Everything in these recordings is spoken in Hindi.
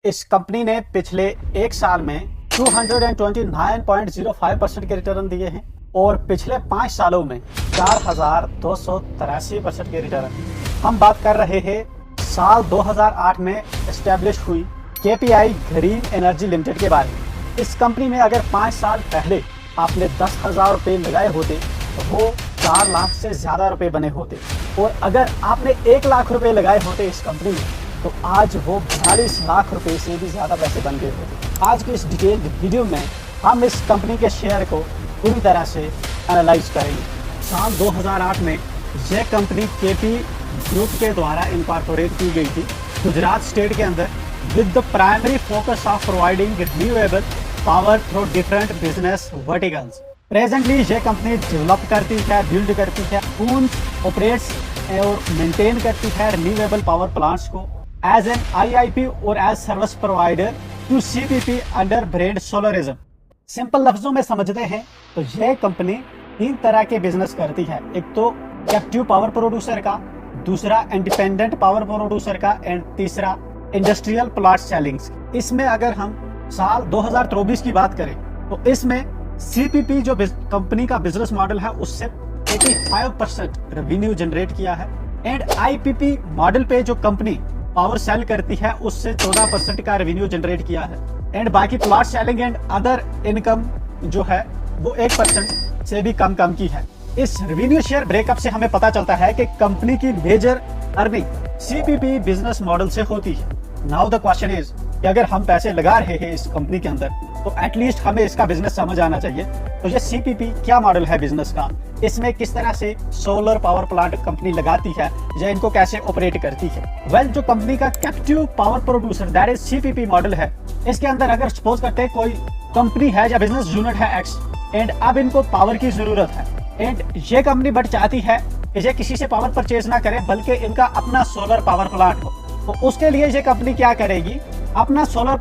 इस कंपनी ने पिछले एक साल में 229.05% के रिटर्न दिए हैं और पिछले 5 सालों में 4,283% के रिटर्न। हम बात कर रहे हैं साल 2008 में एस्टेब्लिश हुई केपीआई ग्रीन एनर्जी लिमिटेड के बारे में। इस कंपनी में अगर 5 साल पहले आपने 10,000 रुपये लगाए होते तो वो 4 लाख से ज्यादा रुपए बने होते, और अगर आपने 1 लाख रुपए लगाए होते इस कंपनी में तो आज वो 42 लाख रुपए से भी ज्यादा पैसे बन गए होते। आज की इस डिटेल्ड वीडियो में हम इस कंपनी के शेयर को पूरी तरह से एनालाइज करेंगे। साल 2008 में यह कंपनी केपी ग्रुप के द्वारा इनकॉर्पोरेट की गई थी गुजरात स्टेट के अंदर, with the primary focus of providing renewable power through different business verticals. Presently यह कंपनी डेवलप करती है, बिल्ड करती है, ओन ऑपरेट्स और मेंटेन करती है रिन्यूएबल पावर प्लांट्स को एज एन आईआईपी और as service provider to CPP under brand Solarism. Simple लफ्जों में समझते हैं तो यह कंपनी 3 तरह के बिजनेस करती है। एक तो कैप्टिव पावर प्रोड्यूसर का, दूसरा इंडिपेंडेंट पावर प्रोड्यूसर का एंड तीसरा इंडस्ट्रियल प्लांट सेलिंग्स। इसमें अगर हम साल 2024 की बात करें तो इसमें सीपीपी जो कंपनी का बिजनेस मॉडल है उससे 85% रेवेन्यू जनरेट किया है, एंड आईपीपी मॉडल पे जो कंपनी पावर सेल करती है उससे 14% का रेवेन्यू जनरेट किया है, एंड बाकी plot selling and other income जो है वो 1% से भी कम की है। इस रेवेन्यू शेयर ब्रेकअप से हमें पता चलता है कि कंपनी की major earning CPP business model से होती है। नाउ द क्वेश्चन इज कि अगर हम पैसे लगा रहे हैं इस कंपनी के अंदर तो एटलीस्ट हमें इसका बिजनेस समझ आना चाहिए। तो ये सीपीपी क्या मॉडल है बिजनेस का, इसमें किस तरह से सोलर पावर प्लांट कंपनी लगाती है या इनको कैसे ऑपरेट करती है। वेल, जो कंपनी का captive power producer that is CPP model है, इसके अंदर अगर सपोज करते हैं कोई कंपनी है या बिजनेस यूनिट है एक्स, एंड अब इनको पावर की जरूरत है, एंड ये कंपनी बट चाहती है कि ये किसी से पावर परचेज ना करे बल्कि इनका अपना सोलर पावर प्लांट हो। तो उसके लिए ये कंपनी क्या करेगी, अपना सोलर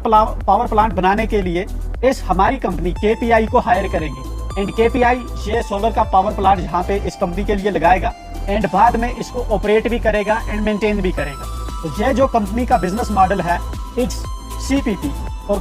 पावर प्लांट बनाने के लिए इस हमारी कंपनी केपीआई को हायर करेगी, एंड केपीआई ये सोलर का पावर प्लांट यहाँ पे इस कंपनी के लिए लगाएगा एंड बाद में इसको ऑपरेट भी करेगा एंड मेंटेन भी करेगा। तो ये जो कंपनी का बिजनेस मॉडल है इट्स सीपीपी, और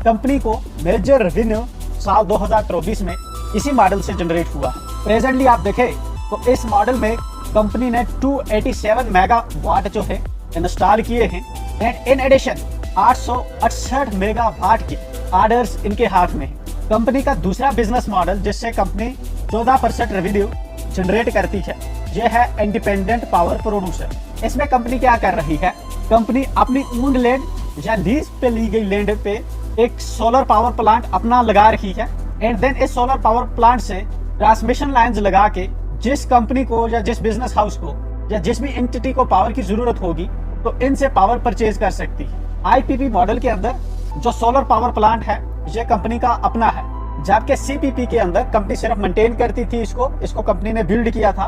कंपनी को मेजर रेवेन्यू साल 2024 में इसी मॉडल से जनरेट हुआ है। प्रेजेंटली आप देखें तो इस मॉडल में कंपनी ने 287 मेगावाट जो है इंस्टॉल किए हैं, एंड इन एडिशन 868 मेगावाट के ऑर्डर्स इनके हाथ में है। कंपनी का दूसरा बिजनेस मॉडल जिससे कंपनी 14% रेवेन्यू जनरेट करती है यह है इंडिपेंडेंट पावर प्रोड्यूसर। इसमें कंपनी क्या कर रही है, कंपनी अपनी ओन लैंड या लीज पे ली गई लैंड पे एक सोलर पावर प्लांट अपना लगा रही है, एंड देन इस सोलर पावर प्लांट से ट्रांसमिशन लाइंस लगा के जिस कंपनी को या जिस बिजनेस हाउस को या जिस भी एंटिटी को पावर की जरूरत होगी तो इनसे पावर परचेज कर सकती है। आईपीपी मॉडल के अंदर जो सोलर पावर प्लांट है ये कंपनी का अपना है, जबकि सीपीपी के अंदर कंपनी सिर्फ मेंटेन करती थी इसको कंपनी ने बिल्ड किया था,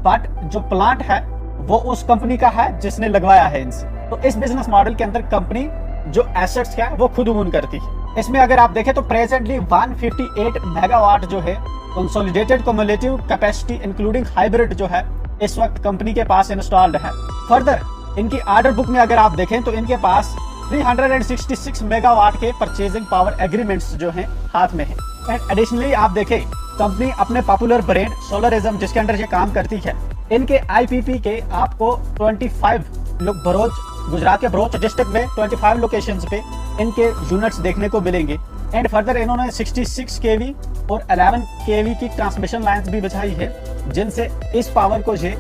बट जो प्लांट है वो उस कंपनी का है जिसने लगवाया है इनसे। तो इस बिजनेस मॉडल के अंदर कंपनी जो एसेट्स है वो खुद ओन करती है। इसमें अगर आप देखें तो प्रेजेंटली 158 मेगावाट जो है consolidated cumulative capacity including hybrid जो है इस वक्त कंपनी के पास इंस्टॉल्ड है। फर्दर इनकी ऑर्डर बुक में अगर आप देखें तो इनके पास 366 मेगावाट के परचेजिंग पावर एग्रीमेंट्स जो हैं हाथ में है। एंड एडिशनली आप देखें कंपनी अपने पॉपुलर ब्रांड सोलरिज्म जिसके अंडर ये काम करती है, इनके आईपीपी के आपको 25 भरूच गुजरात के भरूच डिस्ट्रिक्ट में 25 लोकेशंस पे इनके यूनिट्स देखने को मिलेंगे। एंड फर्दर इन्होंने 66 केवी और 11 केवी की ट्रांसमिशन लाइंस भी बिछाई है जिनसे इस पावर को ये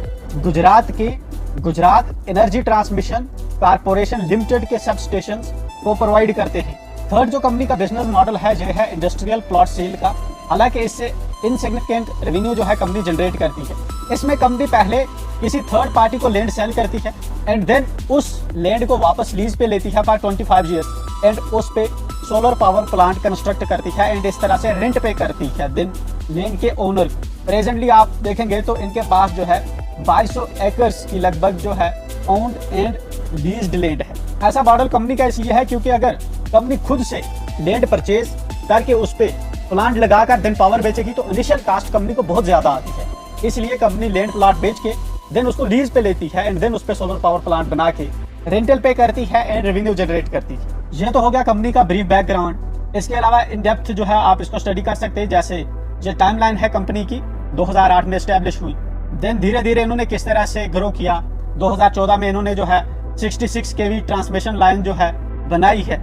Gujarat energy transmission corporation limited के सब स्टेशन को प्रोवाइड करते हैं। थर्ड जो कंपनी का बिजनेस मॉडल है यह है इंडस्ट्रियल प्लॉट सेल का। हालांकि इससे इनसिग्निफिकेंट रेवेन्यू जो है कंपनी जनरेट करती है। इसमें कंपनी पहले किसी थर्ड पार्टी को लैंड सेल करती है एंड देन उस लैंड को वापस लीज पे लेती है फॉर 25 ईयर्स, एंड उस पे सोलर पावर प्लांट कंस्ट्रक्ट करती है एंड इस तरह से रेंट पे करती है देन लैंड के ओनर। प्रेजेंटली आप देखेंगे तो इनके पास जो है 2200 एकर्स की लगभग जो है ओन्ड एंड लीज्ड लैंड है। ऐसा मॉडल कंपनी का इसलिए है क्योंकि अगर कंपनी खुद से लैंड परचेज करके उस पे प्लांट लगाकर देन पावर बेचेगी तो इनिशियल कास्ट कंपनी को बहुत ज्यादा आती है, इसलिए कंपनी लैंड प्लाट बेच के देन उसको लीज पे लेती है एंड देन उस पे सोलर पावर प्लांट बना के रेंटल पे करती है एंड रेवेन्यू जनरेट करती है। ये तो हो गया कंपनी का ब्रीफ बैकग्राउंड। इसके अलावा इन डेप्थ जो है आप इसको स्टडी कर सकते हैं। जैसे ये टाइमलाइन है कंपनी की, 2008 में एस्टेब्लिश हुई, देन धीरे धीरे इन्होंने किस तरह से ग्रो किया। 2014 में इन्होंने जो है 66 केवी ट्रांसमिशन लाइन जो है बनाई है।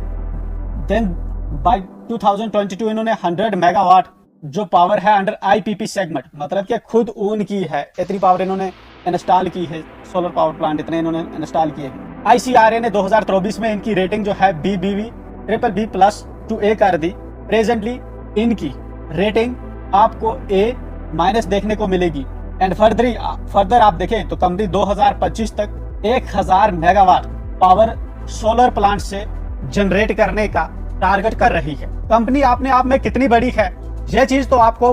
देन बाय 2022 इन्होंने 100 मेगावाट जो पावर है अंडर आईपीपी सेगमेंट, मतलब कि खुद ओन की है, इतनी पावर इन्होंने इंस्टॉल की है। सोलर पावर प्लांट इतने इन्होंने इंस्टॉल किए हैं। आईसीआरए ने 2024 में इनकी रेटिंग जो है BBB BBB+ टू A कर दी। प्रेजेंटली इनकी रेटिंग आपको A- देखने को मिलेगी। एंड फर्दर आप देखें तो कंपनी 2025 तक 1000 मेगावाट पावर सोलर प्लांट से जनरेट करने का टारगेट कर रही है। कंपनी अपने आप में कितनी बड़ी है यह चीज तो आपको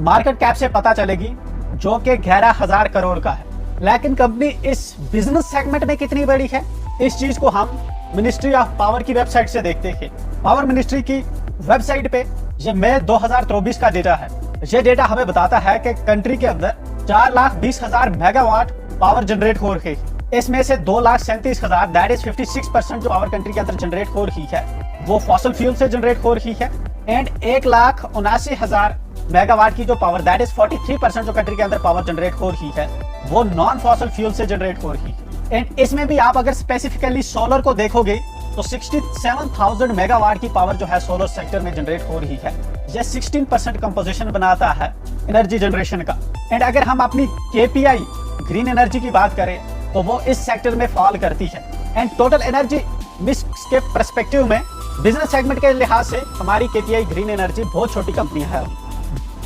मार्केट कैप से पता चलेगी, जो कि 11,000 करोड़ का है। लेकिन कंपनी इस बिजनेस सेगमेंट में कितनी बड़ी है, इस चीज को हम मिनिस्ट्री ऑफ पावर की वेबसाइट से देखते हैं। पावर मिनिस्ट्री की वेबसाइट पे ये मई 2024 का डेटा है। ये डेटा हमें बताता है कि कंट्री के अंदर 4,20,000 मेगावाट पावर जनरेट हो रही है। इसमें से 2,37,000 दैट इज 56% जो पावर कंट्री के अंदर जनरेट हो रही है वो फॉसिल फ्यूल से जनरेट हो रही है। एंड 1,79,000 मेगावाट की जो पावर दैट इज 43% जो कंट्री के अंदर पावर जनरेट हो रही है वो नॉन फॉसिल फ्यूल से जनरेट हो रही है। एंड इसमें भी आप अगर स्पेसिफिकली सोलर को देखोगे तो 67,000 मेगावाट की पावर जो है सोलर सेक्टर में जनरेट हो रही है। यह 16% कंपोजिशन बनाता है एनर्जी जनरेशन का। एंड अगर हम अपनी KPI ग्रीन एनर्जी की बात करें तो वो इस सेक्टर में फॉल करती है। एंड टोटल एनर्जी मिक्स के पर्सपेक्टिव में बिजनेस सेगमेंट के लिहाज से हमारी KPI ग्रीन एनर्जी बहुत छोटी कंपनी है,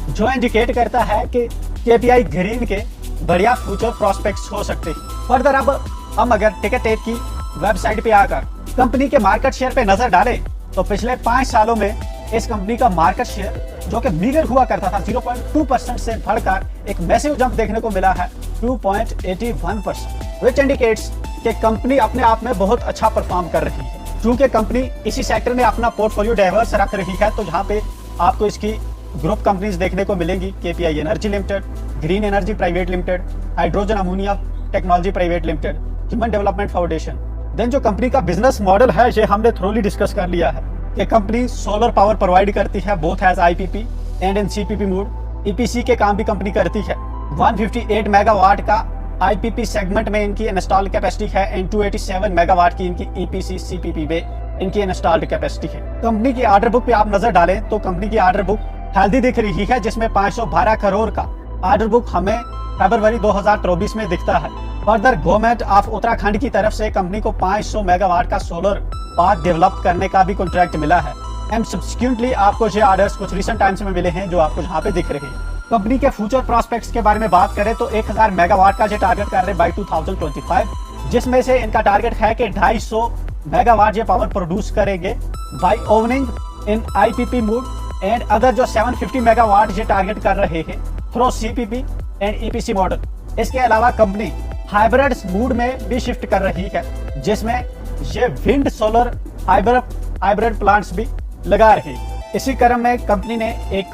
जो इंडिकेट करता है कि KPI ग्रीन के बढ़िया फ्यूचर प्रोस्पेक्ट्स हो सकते हैं। फर्दर अब हम अगर टिकट टेक की वेबसाइट पे आकर कंपनी के मार्केट शेयर पे नजर डालें तो पिछले 5 सालों में इस कंपनी का मार्केट शेयर जो कि मीगर हुआ करता था 0.2% से बढ़कर एक मैसिव जंप देखने को मिला है 2.81%, विच इंडिकेट्स कि कंपनी अपने आप में बहुत अच्छा परफॉर्म कर रही है। क्योंकि कंपनी इसी सेक्टर में अपना पोर्टफोलियो डाइवर्स रख रही है, तो यहाँ पे आपको इसकी ग्रुप कंपनीज देखने को मिलेंगी। KPI energy limited, green energy private limited, hydrogen ammonia technology private limited, human development foundation. Then जो कंपनी का बिजनेस मॉडल है ये हमने थ्रोली डिस्कस कर लिया है कि कंपनी सोलर पावर प्रोवाइड करती है both as IPP and in CPP mode. EPC के काम भी कंपनी करती है। 158 मेगावाट का IPP सेगमेंट में इनकी इंस्टॉल कैपेसिटी है एंड 287 मेगावाट की इनकी EPC CPP में इनकी इंस्टॉल्ड कैपेसिटी है। कंपनी की ऑर्डर बुक पे आप नजर डालें तो कंपनी की ऑर्डर बुक हेल्दी दिख रही है, जिसमें 512 करोड़ का ऑर्डर बुक हमें फरवरी 2024 में दिखता है। फर्दर गवर्नमेंट ऑफ उत्तराखंड की तरफ से कंपनी को 500 मेगावाट का सोलर पार्क डेवलप करने का भी कॉन्ट्रैक्ट मिला है। एंड सब्सिक्वेंटली आपको ये ऑर्डर्स कुछ रिसेंट टाइम्स में मिले हैं जो आपको यहाँ पे दिख रहे हैं। कंपनी के फ्यूचर प्रोस्पेक्ट्स के बारे में बात करें तो 1000 मेगावाट का ये टारगेट कर रहे हैं बाय 2025, जिसमें से इनका टारगेट है कि 250 मेगावाट ये पावर प्रोड्यूस करेंगे by owning in IPP mode. And other जो 750 मेगावाट ये टारगेट कर रहे हैं through CPP and EPC model. इसके अलावा कंपनी हाइब्रिड मूड में भी शिफ्ट कर रही है, जिसमें ये विंड सोलर हाइब्रिड प्लांट्स भी लगा रही है। इसी क्रम में कंपनी ने एक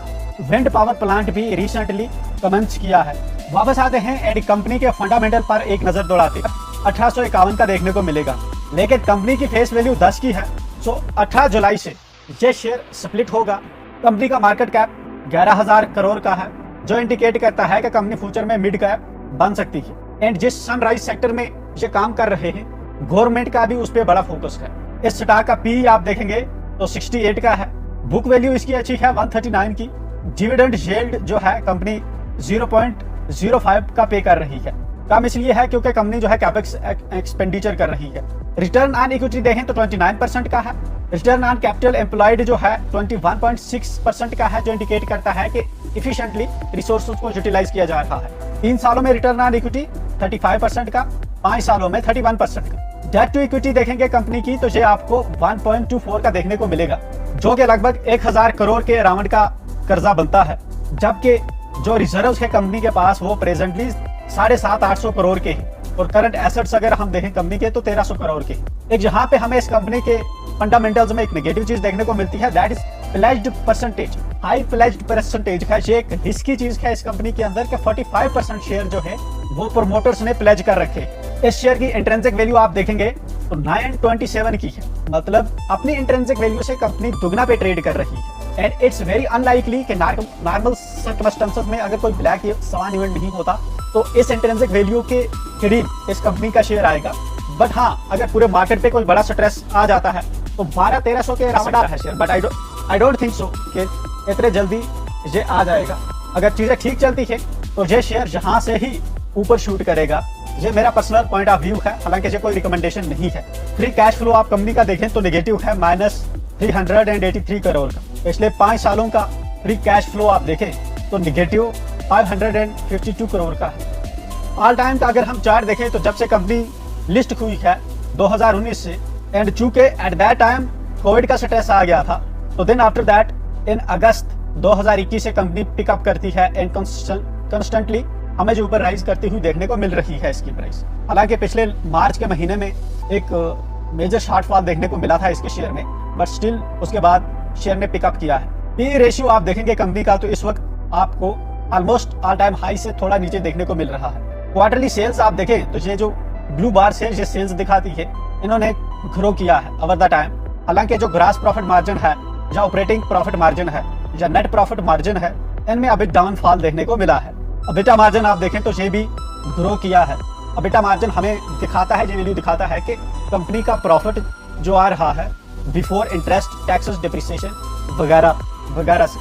विंड पावर प्लांट भी रिसेंटली कमेंस किया है। वापस आते हैं एंड कंपनी के फंडामेंटल पर एक नजर दौड़ाते हैं। 1851 का देखने को मिलेगा, लेकिन कंपनी की फेस वैल्यू 10 की है। सो 18 जुलाई से ये शेयर स्प्लिट होगा। कंपनी का मार्केट कैप 11,000 करोड़ का है, जो इंडिकेट करता है कि कंपनी फ्यूचर में मिड कैप बन सकती है। एंड जिस सनराइज सेक्टर में ये काम कर रहे हैं गवर्नमेंट का भी उस पर बड़ा फोकस है। इस स्टॉक का PE आप देखेंगे तो 68 का है। बुक वैल्यू इसकी अच्छी है 139 की। डिविडेंड यील्ड जो है कंपनी 0.05 का पे कर रही है। कम इसलिए है क्योंकि कंपनी जो है कैपेक्स एक्सपेंडिचर कर रही है। रिटर्न ऑन इक्विटी देखें तो 29% का है। रिटर्न ऑन कैपिटल एम्प्लॉयड जो है 21.6% का है, जो इंडिकेट करता है कि इफिशिएंटली रिसोर्सेज को यूटिलाइज किया जा रहा है। 3 सालों में रिटर्न ऑन इक्विटी 35% का, 5 सालों में 31% का। डेट टू इक्विटी देखेंगे कंपनी की तो ये आपको 1.24 का देखने को मिलेगा, जो कि लगभग 1000 करोड़ के अराउंड का कर्जा बनता है। जबकि जो रिजर्व्स है कंपनी के पास वो प्रेजेंटली 750-800 करोड़ के हैं और करंट एसेट्स अगर हम देखें कंपनी के तो 1300 करोड़ के। एक जहां पे हमें इस कंपनी के फंडामेंटल्स में एक नेगेटिव चीज देखने को मिलती है, that is pledged percentage. High pledged percentage है, ये एक रिस्की चीज है इस कंपनी के अंदर कि 45% शेयर जो है वो प्रमोटर्स ने प्लेज कर रखे। इस शेयर की इंट्रिंसिक वैल्यू आप देखेंगे तो 927 की है, मतलब अपनी इंट्रिंसिक वैल्यू से कंपनी दुगना पे ट्रेड कर रही है। एंड इट्स वेरी अनलाइकली कि नॉर्मल सर्कमस्टेंसेस में अगर कोई ब्लैक सवान इवेंट नहीं होता तो इस इंट्रिंसिक वैल्यू के करीब इस कंपनी का शेयर आएगा। बट हाँ, अगर पूरे मार्केट पे कोई बड़ा स्ट्रेस आ जाता है तो 1200-1300 के अराउंड है share. But I don't think so कि इतने जल्दी ये आ जाएगा। अगर चीजें ठीक चलती है तो ये शेयर यहाँ से ही ऊपर शूट करेगा। ये मेरा पर्सनल पॉइंट ऑफ व्यू है, हालांकि ये कोई रिकमेंडेशन नहीं है। फ्री कैश फ्लो आप कंपनी का देखें तो नेगेटिव है -383 करोड़ का। पिछले 5 सालों का फ्री कैश फ्लो आप देखें तो नेगेटिव 552 करोड़ का है। ऑल टाइम का अगर हम चार्ट देखें तो जब से कंपनी लिस्ट हुई है 2019 से, एंड चूंकि एट दैट टाइम कोविड का स्ट्रेस आ गया था, तो देन आफ्टर दैट इन अगस्त 2021 से कंपनी पिकअप करती है एंड कंस्टेंटली हमें जो ऊपर राइज करती हुई देखने को मिल रही है इसकी प्राइस। हालांकि पिछले मार्च के महीने में एक मेजर शॉर्टफॉल देखने को मिला था इसके शेयर में, बट स्टिल उसके बाद शेयर ने पिकअप किया है। पी रेशियो आप देखेंगे कंपनी का तो इस वक्त आपको ऑलमोस्ट ऑल टाइम हाई से थोड़ा नीचे देखने को मिल रहा है। क्वार्टरली सेल्स आप देखें तो ये जो ब्लू बार से ये सेल्स दिखाती है, इन्होंने ग्रो किया है ओवर द टाइम। हालांकि जो ग्रॉस प्रॉफिट मार्जिन है या ऑपरेटिंग प्रॉफिट मार्जिन है या नेट प्रॉफिट मार्जिन है, इनमें अभी डाउनफॉल देखने को मिला है। अबिटा मार्जिन आप देखें तो ये भी ग्रो किया है। अबिटा मार्जिन हमें दिखाता है, ये वैल्यू दिखाता है कि कंपनी का प्रॉफिट जो आ रहा है बिफोर इंटरेस्ट टैक्सेस डिप्रिसिएशन वगैरह वगैरह से।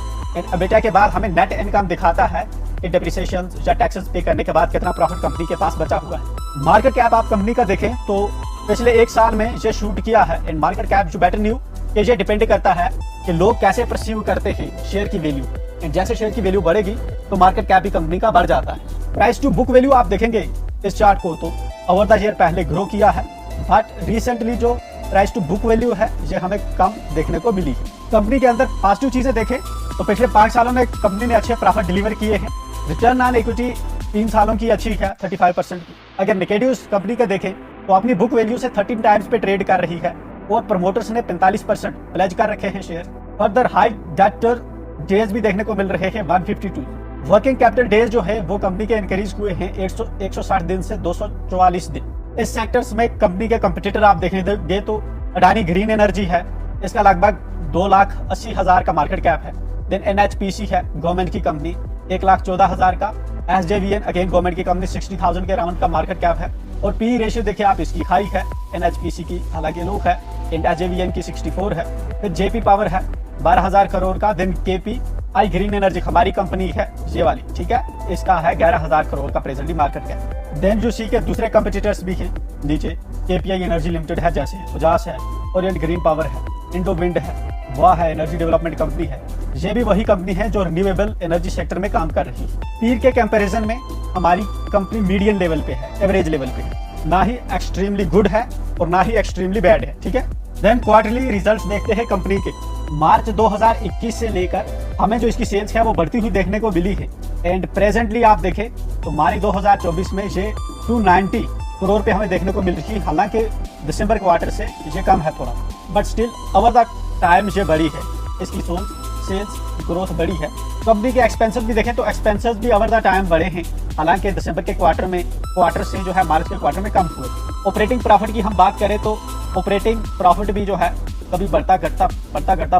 अबिटा के बाद हमें नेट इनकम दिखाता है कि डिप्रिसिएशन या टैक्सेस पे करने के बाद कितना प्रॉफिट कंपनी के पास बचा हुआ है। मार्केट कैप आप कंपनी का देखें तो पिछले 1 साल में ये शूट किया है। एंड मार्केट कैप जो बेटर न्यू कि ये डिपेंड करता है कि लोग कैसे परसीव करते हैं शेयर की वैल्यू। एंड जैसे शेयर की वैल्यू बढ़ेगी तो मार्केट कैप भी कंपनी का बढ़ जाता है। प्राइस टू बुक वैल्यू आप देखेंगे इस चार्ट को तो ओवर द ईयर पहले ग्रो किया है, बट रिसेंटली जो प्राइस टू बुक वैल्यू है ये हमें कम देखने को मिली है। कंपनी के अंदर पॉजिटिव चीजें देखें तो पिछले 5 सालों में कंपनी ने अच्छे प्रॉफिट डिलीवर किए हैं। रिटर्न ऑन इक्विटी 3 सालों की अच्छी है 35% की। अगर नेगेटिव कंपनी का देखें तो अपनी बुक वैल्यू से 13 टाइम्स पे ट्रेड कर रही है और प्रमोटर्स ने 45% प्लेज कर रखे हैं share. Further high debtor days भी देखने को मिल रहे हैं 152। वर्किंग कैपिटल डेज जो है वो कंपनी के इंक्रीज हुए हैं 160 दिन से 244 दिन। इस सेक्टर्स में कंपनी के कंपटीटर आप देखने तो अडानी ग्रीन एनर्जी है, इसका लगभग 2,80,000 का मार्केट कैप है। देन एनएचपीसी है गवर्नमेंट की कंपनी 1,14,000 का। एसजेवीएन अगेन गवर्नमेंट की कंपनी 60,000 के अराउंड का मार्केट कैप है। और पी रेशियो देखिए आप, इसकी हाई है एनएचपीसी की, हालांकि लो है। एसजेवीएन की 64 है। फिर जेपी पावर है 12,000 करोड़ का। देन केपी आई ग्रीन एनर्जी हमारी कंपनी है ये वाली, ठीक है, इसका है 11,000 करोड़ का प्रेजेंटली मार्केट कैप। देन जो सी के दूसरे कंपटीटर्स भी हैं नीचे, केपीआई एनर्जी लिमिटेड है, जैसे उजास है, ओरिएंट ग्रीन पावर है, इंडो विंड है, वाह है एनर्जी डेवलपमेंट कंपनी है। ये भी वही कंपनी है जो रिन्यूएबल एनर्जी सेक्टर में काम कर रही है। पीर के कंपैरिजन में हमारी कंपनी मीडियम लेवल पे है, एवरेज लेवल पे है, ना ही एक्सट्रीमली गुड है और ना ही एक्सट्रीमली बैड है, ठीक है। देन क्वार्टरली रिजल्ट्स देखते हैं कंपनी के। मार्च 2021 से लेकर हमें जो इसकी सेल्स है वो बढ़ती हुई देखने को मिली है। एंड प्रेजेंटली आप देखें तो मार्च 2024 में ये 290 करोड़ पे हमें देखने को मिल रही है। हालांकि दिसंबर क्वार्टर से ये कम है थोड़ा, but still over the time ये बड़ी है, इसकी सेल्स ग्रोथ बड़ी है। कंपनी के एक्सपेंसेस भी देखें तो एक्सपेंसेस भी ओवर द टाइम बढ़े हैं, हालांकि दिसंबर के क्वार्टर से जो है मार्च के क्वार्टर में कम हुए। ऑपरेटिंग प्रॉफिट की हम बात करें तो ऑपरेटिंग प्रॉफिट भी जो है कभी बढ़ता घटता,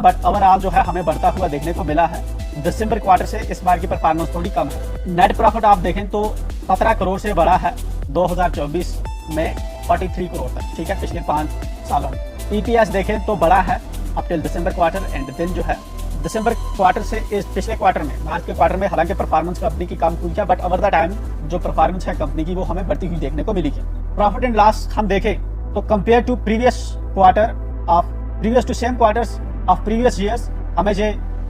बट ओवरऑल जो है हमें बढ़ता हुआ देखने को मिला है। दिसंबर क्वार्टर से इस बार की परफॉर्मेंस थोड़ी कम है। नेट प्रॉफिट आप देखें तो 17 करोड़ से बढ़ा है 2024 में 43 करोड़ तक, ठीक है, पिछले 5 सालों में। ईपीएस देखें तो बढ़ा है up till December quarter. And then जो है दिसंबर क्वार्टर से इस पिछले क्वार्टर में, मार्च के क्वार्टर में, हालांकि परफॉर्मेंस कंपनी की कम हुई है, बट ओवर द टाइम जो परफॉर्मेंस है कंपनी की वो हमें बढ़ती हुई देखने को मिली है। प्रॉफिट एंड लॉस हम देखें तो compare to previous two same quarters of previous years हमें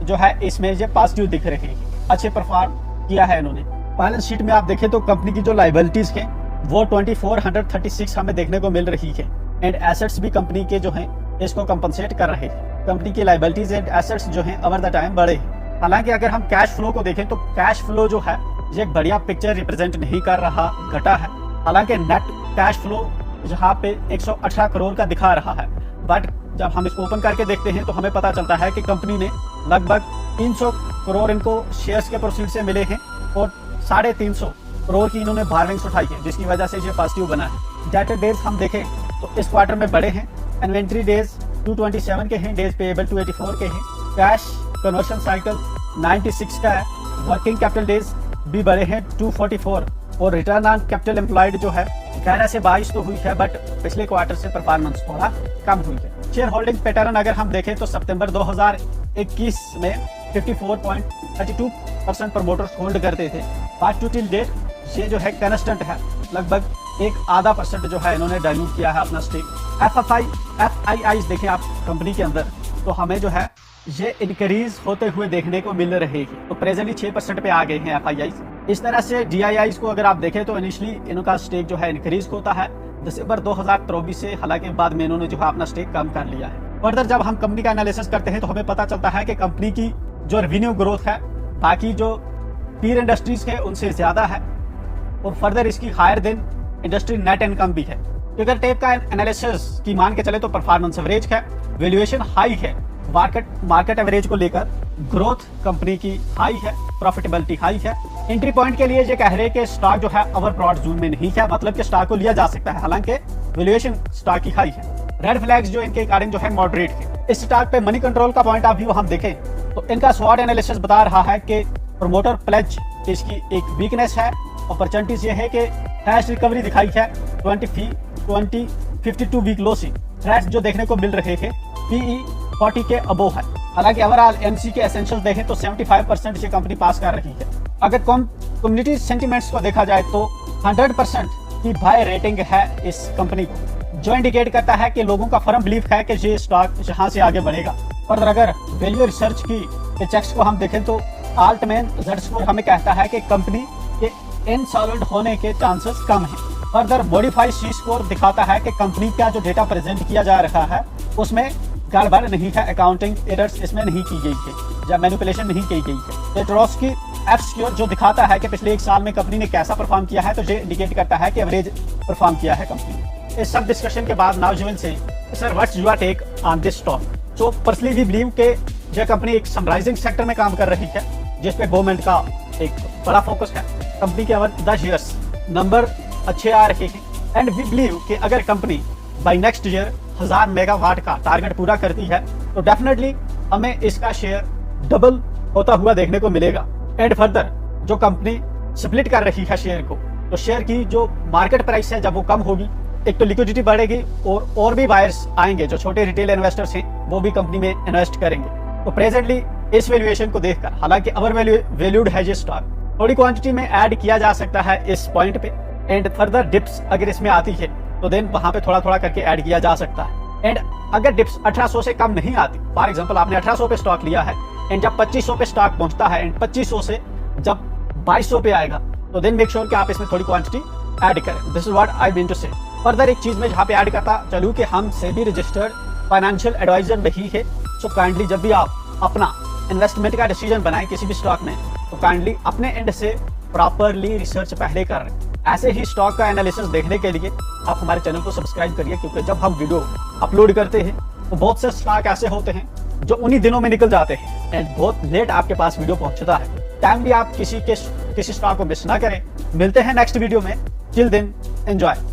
जो है इसमें ये पॉजिटिव दिख रहे हैं, अच्छे परफॉर्म किया है इन्होंने। बैलेंस शीट में आप देखें तो कंपनी की जो लाइबिलिटीज हैं वो 2436 हमें देखने को मिल रही है। एंड एसेट्स भी कंपनी के जो हैं इसको कंपनसेट कर रहे हैं। कंपनी की लाइबिलिटीज एंड एसेट्स जो हैं ओवर द टाइम बढ़े हैं। हालांकि अगर हम कैश फ्लो को देखें तो कैश फ्लो जो है ये एक बढ़िया पिक्चर रिप्रेजेंट नहीं कर रहा, घटा है। हालांकि नेट कैश फ्लो यहाँ पे 118 करोड़ का दिखा रहा है, बट जब हम इसको ओपन करके देखते हैं तो हमें पता चलता है कि कंपनी ने लगभग 300 करोड़ इनको शेयर्स के प्रोसीड से मिले हैं और 350 करोड़ की इन्होंने बारविंग्स उठाई है, जिसकी वजह से ये पॉजिटिव बना है। डेटर डेज हम देखें तो इस क्वार्टर में बड़े हैं। इन्वेंट्री डेज 227 के हैं, डेज पेएबल 284 के हैं, कैश कन्वर्शन साइकिल 96 का है, वर्किंग कैपिटल डेज भी बड़े हैं 244, और रिटर्न ऑन कैपिटल एम्प्लॉयड जो है 11 से 22 तो हुई है, बट पिछले क्वार्टर से परफॉर्मेंस थोड़ा कम हुई है। शेयर होल्डिंग पैटर्न अगर हम देखें तो सितंबर 2021 में 54.32% प्रमोटर्स होल्ड करते थे। 5 टू टिल डेट ये जो है कंस्टेंट है, लगभग 1.5% जो है इन्होंने डाइल्यूट किया है अपना स्टेक। FIIs देखें आप कंपनी के अंदर, तो हमें जो है ये इंक्रीज होते हुए देखने को मिल रहे हैं। तो प्रेजेंटली 6% पे आ गए हैं FIIs। इस तरह से DIIs को अगर आप देखें तो इनिशियली इनका स्टेक जो है इंक्रीज होता है दिसंबर 2024 से, हालांकि बाद में इन्होंने जो है अपना स्टेक कम कर लिया है। फर्दर जब हम कंपनी का एनालिसिस करते हैं तो हमें पता चलता है कि कंपनी की जो रेवेन्यू ग्रोथ है बाकी जो पीर इंडस्ट्रीज है उनसे ज्यादा है, और फर्दर इसकी higher than industry net income भी है। अगर टेप का एनालिसिस की मान के चले तो परफॉर्मेंस एवरेज है, वैल्यूएशन हाई है, मार्केट एवरेज को लेकर ग्रोथ कंपनी की हाई है, प्रॉफिटेबिलिटी हाई है। एंट्री पॉइंट के लिए ये कह रहे हैं कि स्टॉक जो है ओवर ब्रॉड जोन में नहीं है, मतलब कि स्टॉक को लिया जा सकता है, हालांकि वैल्यूएशन स्टॉक की हाई है। रेड फ्लैग्स जो इनके अकॉर्डिंग जो है मॉडरेट है। इस स्टॉक पे मनी कंट्रोल का पॉइंट ऑफ व्यू हम देखें तो इनका स्वॉट एनालिसिस बता रहा है कि प्रोमोटर प्लेज इसकी एक वीकनेस है। अपॉर्चुनिटीज ये है कि कैश रिकवरी दिखाई है 52 वीक लो से, थ्रेट्स जो देखने को मिल रहे थे PE 40 के अबोव है। हालांकि ओवरऑल MC के एसेंशियल्स देखें तो 75% ये कंपनी पास कर रही है। अगर कम्युनिटी सेंटिमेंट्स को देखा जाए तो 100% की बाय रेटिंग है इस कंपनी को, जो इंडिकेट करता है कि लोगों का फर्म बिलीफ है कि ये स्टॉक यहाँ से आगे बढ़ेगा। और अगर वैल्यू रिसर्च की चेक्स को हम देखें तो आल्टमैन जेड स्कोर हमें कहता है कि कंपनी के इनसॉल्वेंट होने के चांसेस कम हैं। फर्दर मॉडिफाइड सी स्कोर दिखाता है कि कंपनी का जो डेटा प्रेजेंट किया जा रहा है उसमें गड़बड़ नहीं है, अकाउंटिंग एरर्स इसमें नहीं की गई है या मैनिपुलेशन नहीं की गई है। पेट्रोस्की एफ स्कोर जो दिखाता है कि पिछले 1 साल में कंपनी ने कैसा परफॉर्म किया है, तो ये इंडिकेट करता है कि एवरेज परफॉर्म किया है कंपनी। इस सब डिस्कशन के बाद नाउ जीवन से sir what's your take on this stock. So personally we believe के यह कंपनी एक सनराइजिंग सेक्टर में काम कर रही है जिसपे गवर्नमेंट का एक बड़ा फोकस है। कंपनी के 10 ईयर्स नंबर अच्छे आ रहे हैं, एंड वी बिलीव कि अगर company by next year 1000 megawatt का टारगेट पूरा करती है तो डेफिनेटली हमें इसका शेयर डबल होता हुआ देखने को मिलेगा। एंड फर्दर जो कंपनी स्प्लिट कर रही है शेयर को, तो शेयर की जो मार्केट प्राइस है जब वो कम होगी, एक तो लिक्विडिटी बढ़ेगी और भी बायर्स आएंगे, जो छोटे रिटेल इन्वेस्टर्स हैं वो भी कंपनी में इन्वेस्ट करेंगे। तो प्रेजेंटली इस वैल्यूएशन को देखकर, हालांकि ओवर वैल्यूड है ये स्टॉक, थोड़ी क्वांटिटी में ऐड किया जा सकता है इस पॉइंट पे, एंड फर्दर डिप्स अगर इसमें आती है तो देन वहां पे थोड़ा थोड़ा करके ऐड किया जा सकता है। एंड अगर डिप्स 1800 से कम नहीं आती, फॉर एग्जांपल आपने 1800 पे स्टॉक लिया है एंड जब 2500 पे स्टॉक पहुंचता है एंड 2500 से जब 2200 पे आएगा, तो देन मेक श्योर कि आप इसमें थोड़ी क्वांटिटी ऐड करें। This is what I mean to say. Further एक चीज में जहाँ पे ऐड करता चलूँ कि हम सेबी रजिस्टर्ड फाइनेंशियल एडवाइजर नहीं है, सो काइंडली जब भी आप अपना इन्वेस्टमेंट का डिसीजन बनाएं किसी भी स्टॉक में, तो काइंडली अपने एंड से प्रॉपरली रिसर्च पहले कर रहे हैं। ऐसे ही स्टॉक का एनालिसिस देखने के लिए आप हमारे चैनल को सब्सक्राइब करिए, क्योंकि जब हम वीडियो अपलोड करते हैं तो बहुत से स्टॉक ऐसे होते हैं जो उन्हीं दिनों में निकल जाते हैं एंड बहुत लेट आपके पास वीडियो पहुंचता है। टाइम भी आप किसी स्टॉक को मिस ना करें। मिलते हैं नेक्स्ट वीडियो में। Till then enjoy.